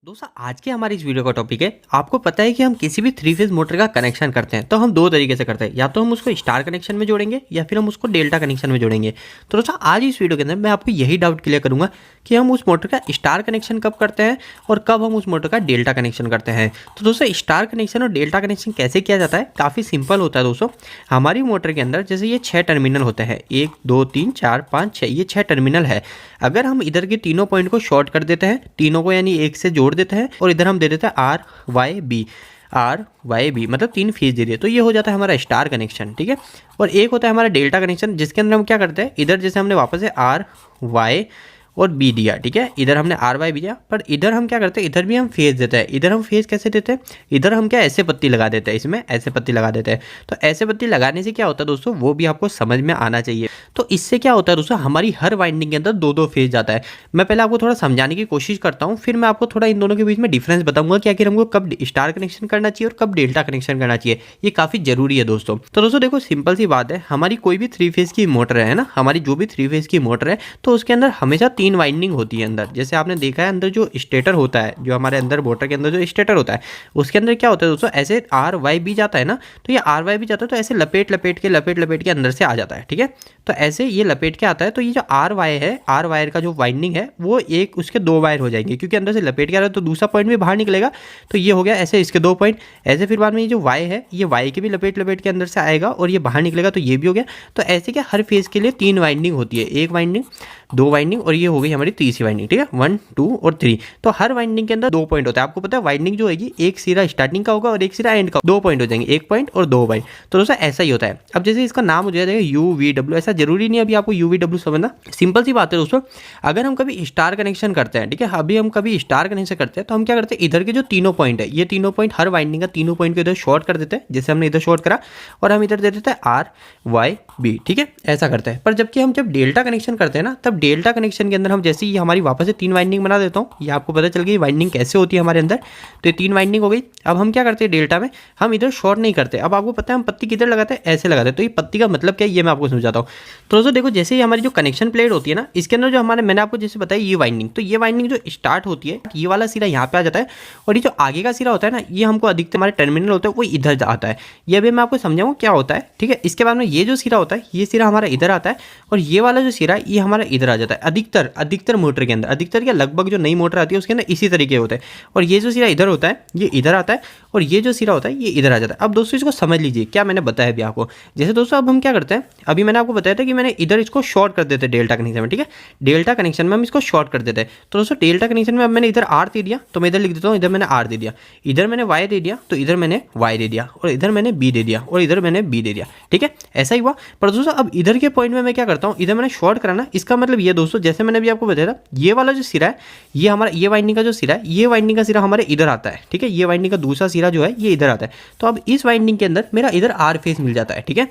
दोस्तों आज के हमारी इस वीडियो का टॉपिक है। आपको पता है कि हम किसी भी थ्री फेज मोटर का कनेक्शन करते हैं तो हम दो तरीके से करते हैं, या तो हम उसको स्टार कनेक्शन में जोड़ेंगे या फिर हम उसको डेल्टा कनेक्शन में जोड़ेंगे। तो दोस्तों आज इस वीडियो के अंदर मैं आपको यही डाउट क्लियर करूंगा कि हम उस मोटर का स्टार कनेक्शन कब करते हैं और कब हम उस मोटर का डेल्टा कनेक्शन करते हैं। तो दोस्तों स्टार कनेक्शन और डेल्टा कनेक्शन कैसे किया जाता है, काफ़ी सिंपल होता है। दोस्तों हमारी मोटर के अंदर जैसे ये 6 टर्मिनल होते हैं, 1 2 3 4 5 6, ये 6 टर्मिनल है। अगर हम इधर के तीनों पॉइंट को शॉर्ट कर देते हैं, तीनों को यानी एक से जोड़ देते हैं और इधर हम दे देते हैं आर वाई बी, मतलब 3 फेज दे दिए, तो ये हो जाता है हमारा स्टार कनेक्शन। ठीक है। और एक होता है हमारा डेल्टा कनेक्शन, जिसके अंदर हम क्या करते हैं, इधर जैसे हमने वापस से आर वाई और बी दिया, ठीक है, इधर हमने आर वाई बी दिया, पर इधर हम क्या करते हैं, इधर भी हम फेज देते हैं। इधर हम फेज कैसे देते हैं, इधर हम क्या ऐसे पत्ती लगा देते हैं, इसमें ऐसे पत्ती लगा देते हैं। तो ऐसे पत्ती लगाने से क्या होता है दोस्तों, वो भी आपको समझ में आना चाहिए। तो इससे क्या होता है दोस्तों, हमारी हर वाइंडिंग के अंदर दो दो फेज जाता है। मैं पहले आपको थोड़ा समझाने की कोशिश करता हूँ, फिर मैं आपको थोड़ा इन दोनों के बीच में डिफरेंस बताऊंगा कि आखिर हमको कब स्टार कनेक्शन करना चाहिए और कब डेल्टा कनेक्शन करना चाहिए। ये काफ़ी जरूरी है दोस्तों। तो दोस्तों देखो, सिंपल सी बात है, हमारी कोई भी थ्री फेज की मोटर है ना, हमारी जो भी थ्री फेज की मोटर है, तो उसके अंदर हमेशा 3 वाइंडिंग होती है अंदर। जैसे आपने देखा है अंदर जो स्टेटर होता है, जो हमारे अंदर मोटर के अंदर जो स्टेटर होता है, उसके अंदर क्या होता है दोस्तों, ऐसे आर वाई बी जाता है ना, तो ये आर वाई बी जाता है तो ऐसे लपेट लपेट के अंदर से आ जाता है। ठीक है। तो ऐसे ये लपेट के आता है, तो ये जो आर वाई है, आर वायर का जो वाइंडिंग है, वो एक उसके 2 वायर हो जाएंगे, क्योंकि अंदर से लपेट के आ रहा है तो दूसरा पॉइंट भी बाहर निकलेगा। तो ये हो गया ऐसे इसके 2 पॉइंट। ऐसे फिर बाद में ये जो वाई है, ये वाई के भी लपेट लपेट के अंदर से आएगा और ये बाहर निकलेगा, तो ये भी हो गया। तो ऐसे क्या हर फेज के लिए 3 वाइंडिंग होती है, 1 वाइंडिंग, 2 वाइंडिंग और ये हो गई हमारी तीसरी वाइंडिंग। ठीक है, 1 2 और 3। तो हर वाइंडिंग के अंदर 2 पॉइंट होता है। आपको पता है वाइंडिंग जो होगी, एक सिरा स्टार्टिंग का होगा और एक सिरा एंड का, 2 पॉइंट हो जाएंगे, 1 पॉइंट और 2 पॉइंट। तो दोस्तों ऐसा ही होता है। अब जैसे इसका नाम हो जाएगा यू वी डब्ल्यू, ऐसा जरूरी नहीं है अभी आपको यू वी डब्ल्यू समझना, सिंपल सी बात है दोस्तों। अगर हम कभी स्टार कनेक्शन करते हैं, ठीक है, अभी हम कभी स्टार कनेक्शन करते हैं, तो हम क्या करते हैं, इधर के जो तीनों पॉइंट है, ये तीनों पॉइंट हर वाइंडिंग का तीनों पॉइंट को इधर शॉर्ट कर देते हैं, जैसे हमने इधर शॉर्ट करा, और हम इधर दे देते हैं आर वाई बी। ठीक है, ऐसा करते हैं। पर जबकि हम जब डेल्टा कनेक्शन करते हैं ना, तब डेल्टा कनेक्शन के अंदर हम जैसे ही हमारी वापस से 3 वाइंडिंग बना देता हूँ, ये आपको पता चल गई वाइंडिंग कैसे होती है हमारे अंदर। तो ये 3 वाइंडिंग हो गई। अब हम क्या करते हैं डेल्टा में, हम इधर शॉर्ट नहीं करते। अब आपको पता है हम पत्ती किधर लगाते हैं, ऐसे लगाते हैं। तो ये पत्ती का मतलब क्या है, ये मैं आपको समझाता हूँ। तो दोस्तों देखो, जैसे ही हमारी जो कनेक्शन प्लेट होती है ना, इसके अंदर जो हमारे, मैंने आपको जैसे बताया ये वाइंडिंग, तो ये वाइंडिंग जो स्टार्ट होती है, ये वाला सिरा यहाँ पे आ जाता है, और ये जो आगे का सिरा होता है ना, ये हमको अधिकतर हमारे टर्मिनल होता है वो इधर आता है। ये अभी मैं आपको समझाऊँ क्या होता है। ठीक है। इसके बाद में ये जो सिरा होता है, ये सिरा हमारा इधर आता है, और ये वाला जो सिरा है, ये हमारा इधर आ जाता है। अधिकतर मोटर के अंदर, अधिकतर क्या, लगभग जो नई मोटर आती है उसके अंदर इसी तरीके होते हैं। और ये जो सिरा इधर होता है, ये इधर आता है, और ये जो सिरा होता है, ये इधर आ जाता है। अब दोस्तों इसको समझ लीजिए, क्या मैंने बताया अभी आपको। जैसे दोस्तों अब हम क्या करते हैं, अभी मैंने आपको बताया था कि मैंने इधर इसको शॉर्ट कर देते हैं डेल्टा कनेक्शन में। ठीक है, डेल्टा कनेक्शन में हम इसको शॉर्ट कर देते हैं। तो दोस्तों डेल्टा कनेक्शन में अब मैंने इधर आर दे दिया, तो मैं इधर लिख देता हूँ, इधर मैंने आर दे दिया, इधर मैंने वाई दे दिया, तो इधर मैंने वाई दे दिया, और इधर मैंने बी दे दिया, और इधर मैंने बी दे दिया। ठीक है, ऐसा ही हुआ। पर दोस्तों अब इधर के पॉइंट में मैं क्या करता हूँ, इधर मैंने शॉर्ट कराना, इसका मतलब ये दोस्तों, जैसे मैंने अभी आपको बताया था, ये वाला जो सिरा है, ये हमारा, ये वाइंडिंग का जो सिरा है, ये वाइंडिंग का सिरा हमारे इधर आता है। ठीक है, ये वाइंडिंग का दूसरा सिरा जो है, ये इधर आता है। तो अब इस वाइंडिंग के अंदर मेरा इधर आर फेस मिल जाता है। ठीक है,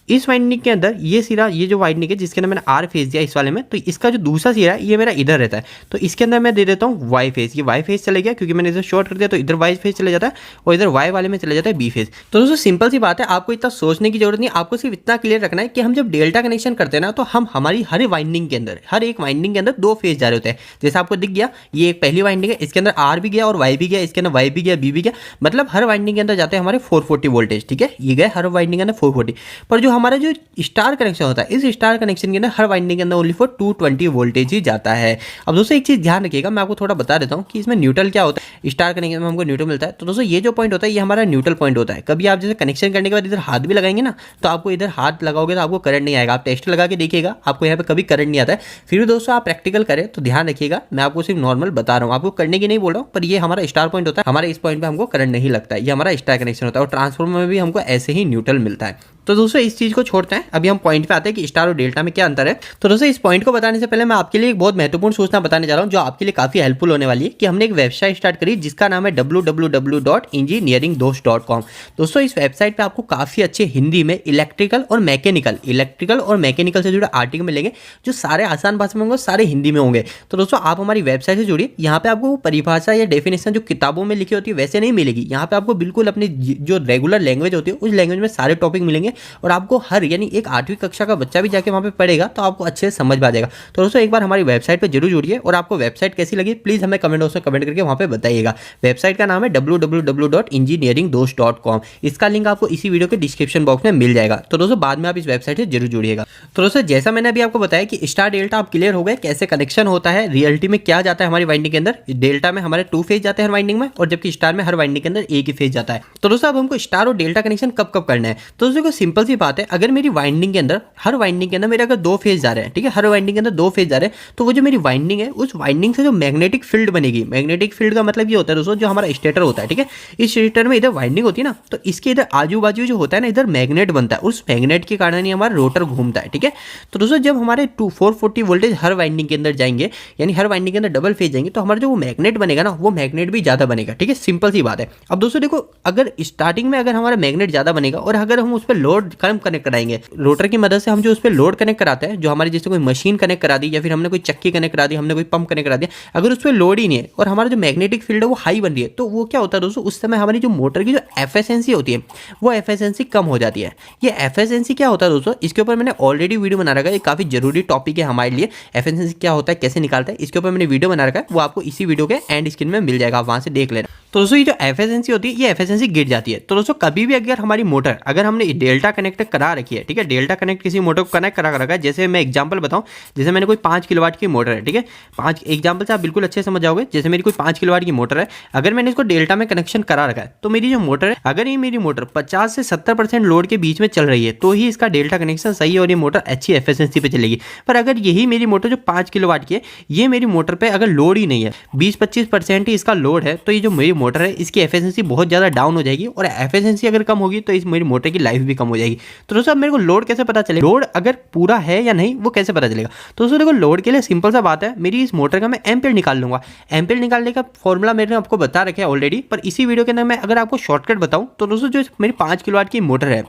इस वाइंडिंग के अंदर ये सिरा, ये जो वाइंडिंग है जिसके अंदर मैंने आर फेस दिया इस वाले में, तो इसका जो दूसरा सिरा है ये मेरा इधर रहता है। तो इसके अंदर मैं दे देता हूँ वाई फेस। ये वाई फेस चले गया क्योंकि मैंने इधर शॉर्ट कर दिया, तो इधर वाई फेस चले जाता है, और इधर वाई वाले में चले जाता है बी फेस। तो दोस्तों सिंपल सी बात है, आपको इतना सोचने की जरूरत नहीं, आपको सिर्फ इतना क्लियर रखना है कि हम जब डेल्टा कनेक्शन करते हैं ना, तो हम हमारी हर वाइंडिंग के अंदर, हर एक वाइंडिंग के अंदर 2 फेज जा रहे होते हैं। जैसे आपको दिख गया, ये एक पहली वाइंडिंग है, इसके अंदर आर भी गया और वाई भी गया, इसके अंदर वाई भी गया, बी भी गया, मतलब हर वाइंडिंग के अंदर जाते हैं हमारे 440 वोल्टेज। ठीक है, ये गए हर वाइंडिंग के अंदर 440। पर जो हमारा जो स्टार कनेक्शन होता है, इस स्टार कनेक्शन के अंदर हर वाइंडिंग के अंदर ओनली फॉर 220 वोल्टेज ही जाता है। अब दोस्तों एक चीज ध्यान रखिएगा, मैं आपको थोड़ा बता देता हूं कि इसमें न्यूट्रल क्या होता है। स्टार कनेक्शन में हमको न्यूट्रल मिलता है। तो दोस्तों ये जो पॉइंट होता है, ये हमारा न्यूट्रल पॉइंट होता है। कभी आप जैसे कनेक्शन करने के बाद इधर हाथ भी लगाएंगे ना, तो आपको इधर हाथ लगाओगे तो आपको करंट नहीं आएगा। आप टेस्ट लगा के देखिएगा, आपको यहाँ पे कभी करंट नहीं आता है। फिर भी दोस्तों आप प्रैक्टिकल करें तो ध्यान रखिएगा, मैं आपको सिर्फ नॉर्मल बता रहा हूँ, आपको करने की नहीं बोल रहा हूँ। पर ये हमारा स्टार पॉइंट होता है, हमारे इस पॉइंट पे हमको करंट नहीं लगता है, ये हमारा स्टार कनेक्शन होता है। और ट्रांसफॉर्मर में भी हमको ऐसे ही न्यूट्रल मिलता है। तो दोस्तों इस चीज को छोड़ते हैं, अभी हम पॉइंट पे आते हैं कि स्टार और डेल्टा में क्या अंतर है। तो दोस्तों इस पॉइंट को बताने से पहले मैं आपके लिए एक बहुत महत्वपूर्ण सूचना बताने जा रहा हूं, जो आपके लिए काफी हेल्पफुल होने वाली है, कि हमने एक वेबसाइट स्टार्ट करी जिसका नाम है www.engineeringdost.com। दोस्तों इस वेबसाइट पे आपको काफी अच्छे हिंदी में इलेक्ट्रिकल और मैकेनिकल से जुड़े आर्टिकल मिलेंगे, जो सारे आसान भाषा में होंगे, सारे हिंदी में होंगे। तो दोस्तों आप हमारी वेबसाइट से जुड़िए। यहाँ पे आपको परिभाषा या डेफिनेशन जो किताबों में लिखी होती है वैसे नहीं मिलेगी, यहाँ पे आपको बिल्कुल अपनी जो रेगुलर लैंग्वेज होती है उस लैंग्वेज में सारे टॉपिक मिलेंगे, और आपको हर यानी एक 8वीं कक्षा का बच्चा भी जाके वहाँ पे पढ़ेगा तो आपको अच्छे से समझ में आ जाएगा। तो दोस्तों एक बार हमारी वेबसाइट पर जरूर जुड़िए और आपको वेबसाइट कैसी लगी प्लीज़ हमें कमेंट बॉक्स में कमेंट करके वहाँ पे बताइएगा। वेबसाइट का नाम है www.engineeringdost.com। इसका लिंक आपको इसी वीडियो के डिस्क्रिप्शन बॉक्स में मिल जाएगा। तो दोस्तों बाद में आप इस वेबसाइट से जरूर जुड़िएगा। तो दोस्तों जैसा मैंने अभी आपको बताया कि स्टार डेल्टा आप क्लियर हो गए, कैसे कनेक्शन होता है, रियलिटी में क्या जाता है हमारी वाइंडिंग के अंदर। डेल्टा में हमारे 2 फेज जाते हैं हर वाइंडिंग में और जबकि स्टार में हर वाइंडिंग के अंदर एक ही फेज जाता है। तो दोस्तों अब हमको स्टार और डेल्टा कनेक्शन कब कब करना है। तो दोस्तों सिंपल सी बात है, अगर मेरी वाइंडिंग के अंदर हर वाइंडिंग के अंदर मेरे अगर 2 फेज जा रहे हैं, ठीक है, हर वाइंडिंग के अंदर 2 फेज जा रहे हैं, तो वो जो मेरी वाइंडिंग है उस वाइंडिंग से जो मैग्नेटिक फील्ड बनेगी, मैग्नेटिक फील्ड का मतलब ये होता है दोस्तों जो हमारा स्टेटर होता है, ठीक है, इस स्टेटर में इधर वाइंडिंग होती है ना, तो इसके इधर आजू बाजू जो होता है ना इधर मैग्नेट बनता है, उस मैग्नेट के कारण ही हमारा रोटर घूमता है, ठीक है। तो दोस्तों जब हमारे 440 वोल्टेज हर वाइंडिंग के अंदर जाएंगे यानी हर वाइंडिंग के अंदर डबल फेज जाएंगे तो हमारा जो वो मैग्नेट बनेगा ना वो मैग्नेट भी ज़्यादा बनेगा, ठीक है, सिंपल सी बात है। अब दोस्तों देखो अगर स्टार्टिंग में अगर हमारा मैग्नेट ज़्यादा बनेगा और अगर हम उस पर लोड कम कनेक्ट कराएंगे, रोटर की मदद से हम जो उस पर लोड कनेक्ट कराते हैं, जो हमारे जैसे कोई मशीन कनेक्ट करा दी या फिर हमने कोई चक्की कनेक्ट करा दी, हमने कोई पंप कनेक्ट करा दिया, अगर उस पर लोड ही नहीं है और हमारा जो मैग्नेटिक फील्ड है वो हाई बन रही है तो वो क्या होता है दोस्तों, उस समय हमारी जो मोटर की जो एफिशिएंसी होती है वो एफिशिएंसी कम हो जाती है। ये एफिशिएंसी क्या होता है दोस्तों, इसके ऊपर मैंने ऑलरेडी वीडियो बना रखा है, ये काफ़ी जरूरी टॉपिक है हमारे लिए। एफिशिएंसी क्या होता है, कैसे निकालता है, इसके ऊपर मैंने वीडियो बना रखा है, वो आपको इसी वीडियो के एंड स्क्रीन में मिल जाएगा, आप वहाँ से देख लेना। तो दोस्तों ये जो एफिशिएंसी होती है ये एफिशिएंसी गिर जाती है। तो दोस्तों कभी भी अगर हमारी मोटर अगर हमने डेल्टा कनेक्ट करा रखी है, ठीक है, डेल्टा कनेक्ट किसी मोटर को कनेक्ट करा रखा है, जैसे मैं एग्जांपल बताऊं, जैसे मैंने कोई 5 किलोवाट की मोटर है, ठीक है, 5 एग्जांपल से आप बिल्कुल अच्छे समझ जाओगे। जैसे मेरी कोई 5 किलोवाट की मोटर है, अगर मैंने इसको डेल्टा में कनेक्शन करा रखा है तो मेरी जो मोटर है, अगर ये मेरी मोटर 50 से 70% लोड के बीच में चल रही है तो ही इसका डेल्टा कनेक्शन सही है और ये मोटर अच्छी एफिशिएंसी पे चलेगी। पर अगर यही मेरी मोटर जो 5 किलोवाट की है, ये मेरी मोटर पे अगर लोड ही नहीं है, 20-25% ही इसका लोड है, तो ये जो मेरी मोटर है इसकी एफिशिएंसी बहुत ज़्यादा डाउन हो जाएगी और एफिशिएंसी अगर कम होगी तो इस मेरी मोटर की लाइफ भी कम हो जाएगी। तो दोस्तों अब मेरे को लोड कैसे पता चलेगा, लोड अगर पूरा है या नहीं वो कैसे पता चलेगा। तो दोस्तों देखो लोड के लिए सिंपल सा बात है, मेरी इस मोटर का मैं एम्पेयर निकाल लूंगा। एम्पेयर निकालने का फॉर्मूला मैंने आपको बता रखा है ऑलरेडी, पर इसी वीडियो के अंदर मैं अगर आपको शॉर्टकट बताऊं तो दोस्तों जो मेरी 5 किलोवाट की मोटर है,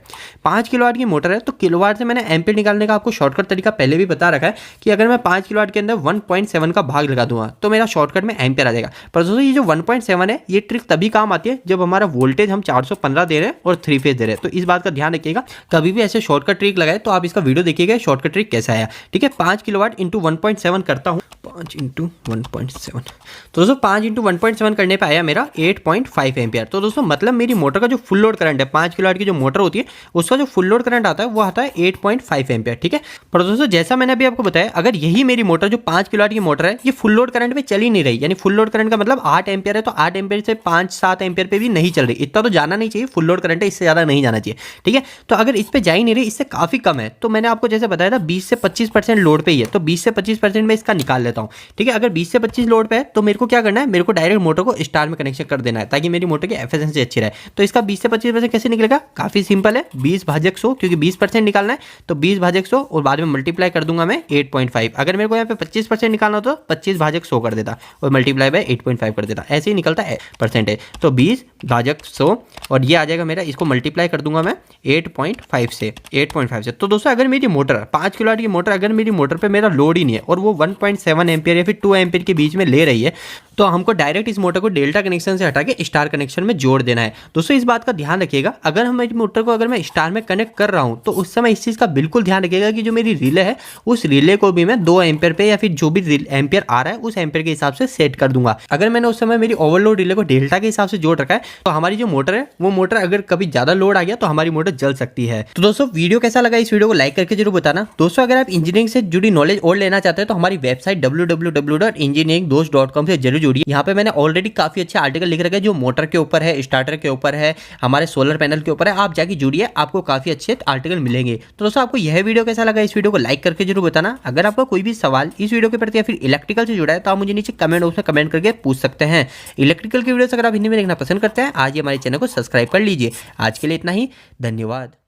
5 किलोवाट की मोटर है, तो किलोवाट से मैंने एम्पेयर निकालने का आपको शॉर्टकट तरीका पहले भी बता रखा है कि अगर मैं 5 किलोवाट के अंदर 1.7 का भाग लगा दूंगा तो मेरा शॉर्टकट में एम्पेयर आ जाएगा। पर दोस्तों ये जो 1.7 है ये ट्रिक तभी काम आती है जब हमारा वोल्टेज हम 415 दे रहे हैं और 3 फेज दे रहे हैं। तो इस बात का ध्यान रखिएगा, कभी भी ऐसे शॉर्टकट ट्रिक लगाए तो आप इसका वीडियो देखिएगा शॉर्टकट ट्रिक कैसा आया, ठीक है। 5 किलोवाट इंटू 1.7 करता हूँ, 5 इंटू 1.7, तो दोस्तों 5 इंटू 1.7 करने पे आया मेरा 8.5 एम्पियर। तो दोस्तों मतलब मेरी मोटर का जो फुल लोड करंट है, 5 किलोवाट की जो मोटर होती है उसका जो फुल लोड करंट आता है वो आता है 8.5 एम्पियर, ठीक है। पर दोस्तों जैसा मैंने अभी आपको बताया, अगर यही मेरी मोटर जो 5 किलोवाट की मोटर है ये फुल लोड करंट पे चल ही नहीं रही, यानी फुल लोड करंट का मतलब 8 एम्पियर है, तो 8 एम्पियर से 5-7 एम्पियर पे भी नहीं चल रही, इतना तो जाना नहीं चाहिए, फुल लोड करंट है, इससे ज़्यादा नहीं जाना चाहिए, ठीक है। तो अगर इस पे जा ही नहीं रही, इससे काफ़ी कम है, तो मैंने आपको जैसे बताया था 20 से 25% लोड पे ही है, तो 20 से 25% में इसका निकाल लेता हूँ, ठीक है। अगर 20 से 25 लोड पे है तो मेरे को क्या करना है, मेरे को डायरेक्ट मोटर को स्टार में कनेक्शन कर देना है ताकि मेरी मोटर की एफिशिएंसी अच्छी रहे। तो इसका 20 से 25% कैसे निकलेगा, काफ़ी सिंपल है, 20/100, क्योंकि 20% निकालना है तो 20/100 और बाद में मल्टीप्लाई कर दूंगा मैं 8.5। अगर मेरे को यहाँ पे 25% निकालना हो तो 25/100 कर देता और मल्टीप्लाई बाय 8.5 कर देता, ऐसे ही निकलता है परसेंटेज। तो 20/100 और ये आ जाएगा मेरा, इसको मल्टीप्लाई कर दूंगा मैं 8.5 से। तो दोस्तों अगर मेरी मोटर 5 किलोवाट की मोटर, अगर मेरी मोटर पे मेरा लोड ही नहीं है और वो 1.7 एम्पियर या फिर 2 एम्पियर के बीच में ले रही है तो हमको डायरेक्ट इस मोटर को डेल्टा कनेक्शन से हटा के स्टार कनेक्शन में जोड़ देना है। दोस्तों इस बात का ध्यान रखिएगा, अगर हम मेरी मोटर को अगर मैं स्टार में कनेक्ट कर रहा हूं तो उस समय इस चीज़ का बिल्कुल ध्यान रखिएगा कि जो मेरी रिले है उस रिले को भी मैं 2 एम्पियर पे या फिर जो भी एम्पियर आ रहा है उस एम्पियर के हिसाब से सेट कर दूंगा। अगर मैंने उस समय मेरी ओवरलोड रिले को डेल्टा के हिसाब से जोड़ रखा है तो हमारी जो मोटर है वो मोटर अगर कभी ज़्यादा लोड आ गया तो हमारी मोटर जल सकती है। तो दोस्तों वीडियो कैसा लगा, इस वीडियो को लाइक करके जरूर बताना। दोस्तों अगर आप इंजीनियरिंग से जुड़ी नॉलेज और लेना चाहते हैं तो हमारी वेबसाइट www.engineeringdost.com से जरूर जुड़िए। यहाँ पे मैंने ऑलरेडी काफी अच्छे आर्टिकल लिख रखे हैं जो मोटर के ऊपर है, स्टार्टर के ऊपर है, हमारे सोलर पैनल के ऊपर है, आप जाके जुड़िए, आपको काफी अच्छे आर्टिकल मिलेंगे। तो दोस्तों आपको यह वीडियो कैसा लगा, इस वीडियो को लाइक करके जरूर बताना। अगर आपका कोई भी सवाल इस वीडियो के प्रति या फिर इलेक्ट्रिकल से जुड़ा है तो आप मुझे नीचे कमेंट बॉक्स में कमेंट करके पूछ सकते हैं। इलेक्ट्रिकल की वीडियोस अगर आप हिंदी में देखना पसंद करते हैं आज ही हमारे चैनल को सब्सक्राइब कर लीजिए। आज के लिए इतना ही, धन्यवाद।